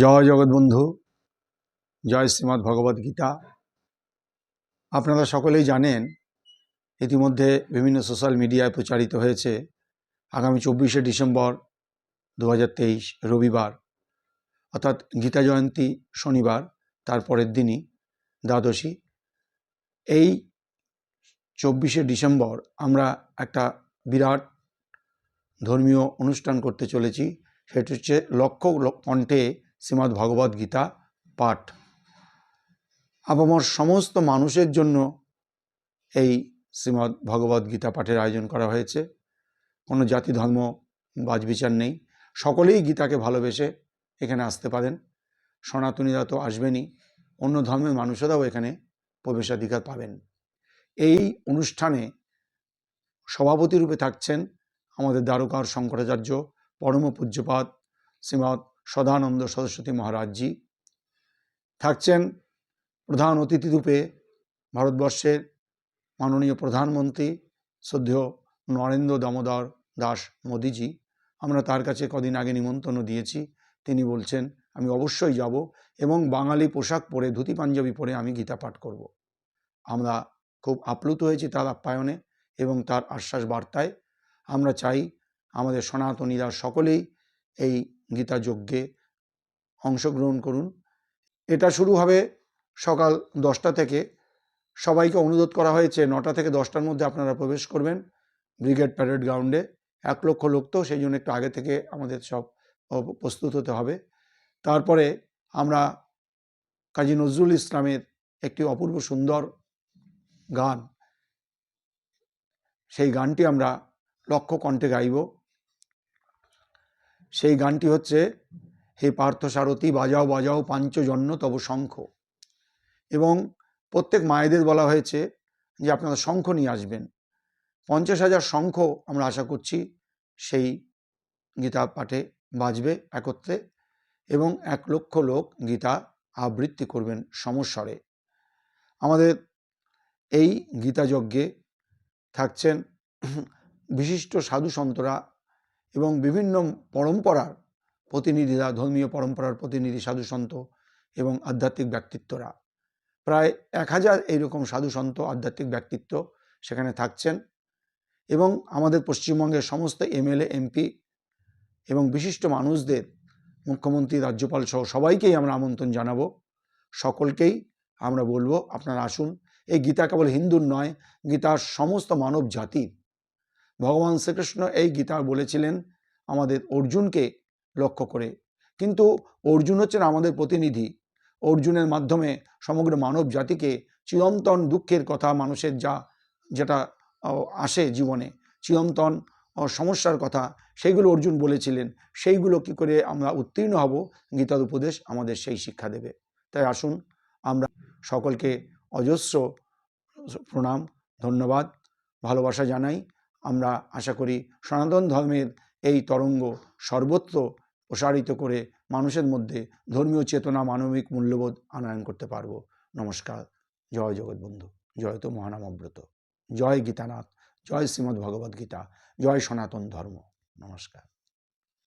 জয় জগৎবন্ধু, জয় শ্রীমদ্ ভগবদ গীতা। আপনারা সকলেই জানেন, ইতিমধ্যে বিভিন্ন সোশ্যাল মিডিয়ায় প্রচারিত হয়েছে আগামী 24শে ডিসেম্বর 2023 রবিবার, অর্থাৎ গীতা জয়ন্তী শনিবার, তার পরের দিনই দ্বাদশী। এই 24শে ডিসেম্বর আমরা একটা বিরাট ধর্মীয় অনুষ্ঠান করতে চলেছি। সেটি হচ্ছে লক্ষ কণ্ঠে শ্রীমদ্ ভগবদ গীতা পাঠ। আপামর সমস্ত মানুষের জন্য এই শ্রীমদ্ ভগবদ গীতা পাঠের আয়োজন করা হয়েছে। কোনো জাতি ধর্ম বাছবিচার নেই, সকলেই গীতাকে ভালোবেসে এখানে আসতে পারেন। সনাতনীরা তো আসবেনই, অন্য ধর্মের মানুষেরাও এখানে প্রবেশাধিকার পাবেন। এই অনুষ্ঠানে সভাপতি রূপে থাকছেন আমাদের দ্বারকার শঙ্করাচার্য পরম পূজ্যপাদ শ্রীমৎ সদানন্দ সরস্বতী মহারাজজি। থাকছেন প্রধান অতিথি রূপে ভারতবর্ষের মাননীয় প্রধানমন্ত্রী শ্রদ্ধেয় নরেন্দ্র দামোদর দাস মোদিজি। আমরা তার কাছে কদিন আগে নিমন্ত্রণ দিয়েছি, তিনি বলছেন আমি অবশ্যই যাব এবং বাঙালি পোশাক পরে, ধুতি পাঞ্জাবি পরে আমি গীতা পাঠ করব। আমরা খুব আপ্লুত হয়েছি তার আপ্যায়নে এবং তার আশ্বাস বার্তায়। আমরা চাই আমাদের সনাতনীরা সকলেই এই গীতা যজ্ঞে অংশগ্রহণ করুন। এটা শুরু হবে সকাল 10টা থেকে। সবাইকে অনুরোধ করা হয়েছে 9টা থেকে 10টার মধ্যে আপনারা প্রবেশ করবেন ব্রিগেড প্যারেড গ্রাউন্ডে। 1 লক্ষ লোক তো, সেই জন্য একটু আগে থেকে আমাদের সব প্রস্তুত হতে হবে। তারপরে আমরা কাজী নজরুল ইসলামের একটি অপূর্ব সুন্দর গান, সেই গানটি আমরা লক্ষ কণ্ঠে গাইব। সেই গানটি হচ্ছে হে পার্থ সারথী বাজাও বাজাও পাঞ্চজন্য তব শঙ্খ। এবং প্রত্যেক মায়েদের বলা হয়েছে যে আপনারা শঙ্খ নিয়ে আসবেন। 50,000 শঙ্খ আমরা আশা করছি সেই গীতা পাঠে বাজবে একত্রে, এবং 1 লক্ষ লোক গীতা আবৃত্তি করবেন সমস্বরে। আমাদের এই গীতা যজ্ঞে থাকছেন বিশিষ্ট সাধু সন্তরা এবং বিভিন্ন পরম্পরার প্রতিনিধিরা, ধর্মীয় পরম্পরার প্রতিনিধি সাধু সন্ত এবং আধ্যাত্মিক ব্যক্তিত্বরা। প্রায় 1000 এইরকম সাধু সন্ত আধ্যাত্মিক ব্যক্তিত্ব সেখানে থাকছেন। এবং আমাদের পশ্চিমবঙ্গের সমস্ত এমএলএ এমপি এবং বিশিষ্ট মানুষদের, মুখ্যমন্ত্রী রাজ্যপাল সহ সবাইকেই আমরা আমন্ত্রণ জানাবো। সকলকেই আমরা বলবো আপনারা আসুন। এই গীতা কেবল হিন্দুর নয়, গীতার সমস্ত মানব জাতির। ভগবান শ্রীকৃষ্ণ এই গীতা বলেছিলেন আমাদের অর্জুনকে লক্ষ্য করে, কিন্তু অর্জুন হচ্ছেন আমাদের প্রতিনিধি। অর্জুনের মাধ্যমে সমগ্র মানব জাতিকে চিরন্তন দুঃখের কথা, মানুষের যেটা আসে জীবনে, চিরন্তন সমস্যার কথা, সেইগুলো অর্জুন বলেছিলেন। সেইগুলো কি করে আমরা উত্তীর্ণ হব, গীতার উপদেশ আমাদের সেই শিক্ষা দেবে। তাই আসুন, আমরা সকলকে অজস্র প্রণাম, ধন্যবাদ, ভালোবাসা জানাই। আমরা আশা করি সনাতন ধর্মের এই তরঙ্গ সর্বত্র প্রসারিত করে মানুষের মধ্যে ধর্মীয় চেতনা, মানবিক মূল্যবোধ আনয়ন করতে পারব। নমস্কার। জয় জগৎবন্ধু, জয় তো মহানামব্রত, জয় গীতানাথ, জয় শ্রীমদ্ ভগবদ গীতা, জয় সনাতন ধর্ম। নমস্কার।